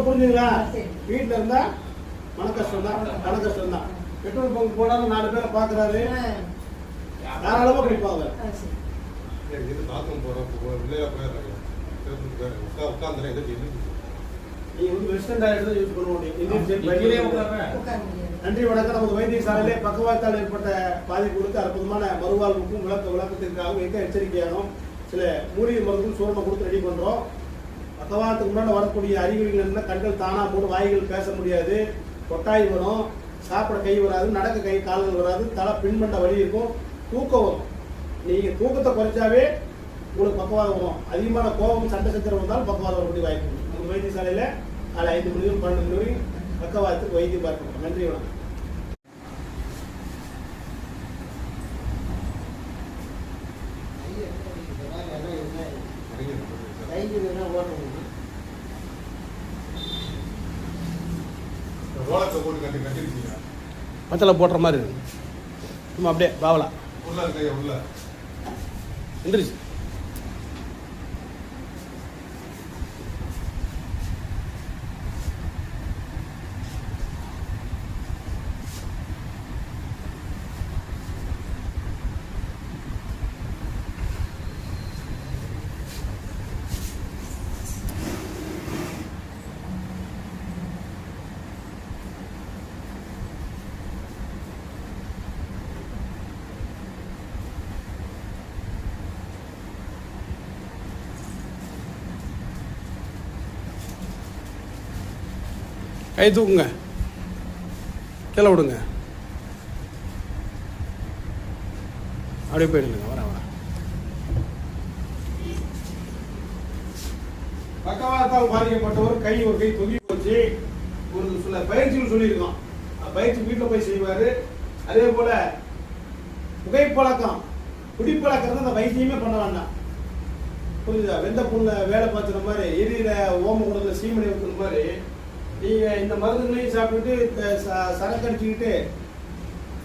புரிஞ்சுங்களா? வீட்டில் இருந்தா மன கஷ்டம் தான், பண கஷ்டம் தான். பெட்ரோல் பங்க் போனாலும் 4 பேரை பார்க்குறாரு, தாராளமாக குடிப்பாங்க. நன்றி வணக்கம். நமது வைத்தியசாலையிலே பக்கவாத்தால் ஏற்பட்ட பாதிப்புகளுக்கு அற்புதமான மறுவாழ்வுக்கும் விளக்கத்திற்காகவும் எங்க எச்சரிக்கையாகும் சில மூலிகை மருந்துகள் சூரணம் கொடுத்து ரெடி பண்றோம். பக்கவாத்துக்கு முன்னாடி வரக்கூடிய அறிகுறிகள் என்ன? கண்கள் தானா போடும், வாய்கள் பேச முடியாது, கொட்டாய் வரும், சாப்பிட கை வராது, நடக்க கை கால்கள் வராது, தலை பின்பண்ட வலி இருக்கும், தூக்கம் வரும். நீங்க தூக்கத்தை குறைச்சாவே உங்களுக்கு பக்கவாதம் வரும். அதிகமான கோபம் சண்டை சச்சரவு வந்தாலும் பக்கவாதம் வரக்கூடிய வாய்ப்பு. நம்ம வைத்தியசாலையில காலை 5 மணி 12 மணி வரை பக்கவாதத்துக்கு வைத்தியம் பார்க்கணும். நன்றி வணக்கம். மச்சல போடுற மாதிரி இருக்கு. சும்மா அப்படியே பாவலா எந்திரிச்சு கை தூக்குங்க, கீழே விடுங்க, அப்படியே போயிடுங்க. வர பக்கவாதத்தால் பாதிக்கப்பட்டவர் கை ஒரு கை தொங்கி போச்சு. ஒரு சில பயிற்சிகள் சொல்லியிருக்கோம். பயிற்சி வீட்டில் போய் செய்வார். அதே போல புகைப்பழக்கம் குடிப்பழக்கம் அந்த வைத்தியமே பண்ண வேண்டாம். புரியுதா? வெந்த புண்ண வேலை பார்த்துற மாதிரி, எரியில ஓம குடல சீமனை வைக்கிற மாதிரி நீங்கள் இந்த மருந்துகளையும் சாப்பிட்டுட்டு சரக்கு அடிச்சுக்கிட்டு,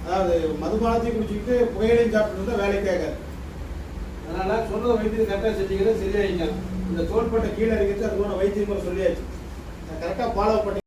அதாவது மதுபானத்தையும் குடிச்சிக்கிட்டு புகையிலையும் சாப்பிட்டு இருந்தால் வேலை கேட்காது. அதனால் சொன்னதை வைத்தியம் கரெக்டாக செஞ்சீங்கன்னா சரியாயிங்க. இந்த தோள்பட்டை கீழே இருக்கிறது அதுக்கான வைத்தியம் சொல்லியாச்சு. கரெக்டாக ஃபாலோ பண்ணி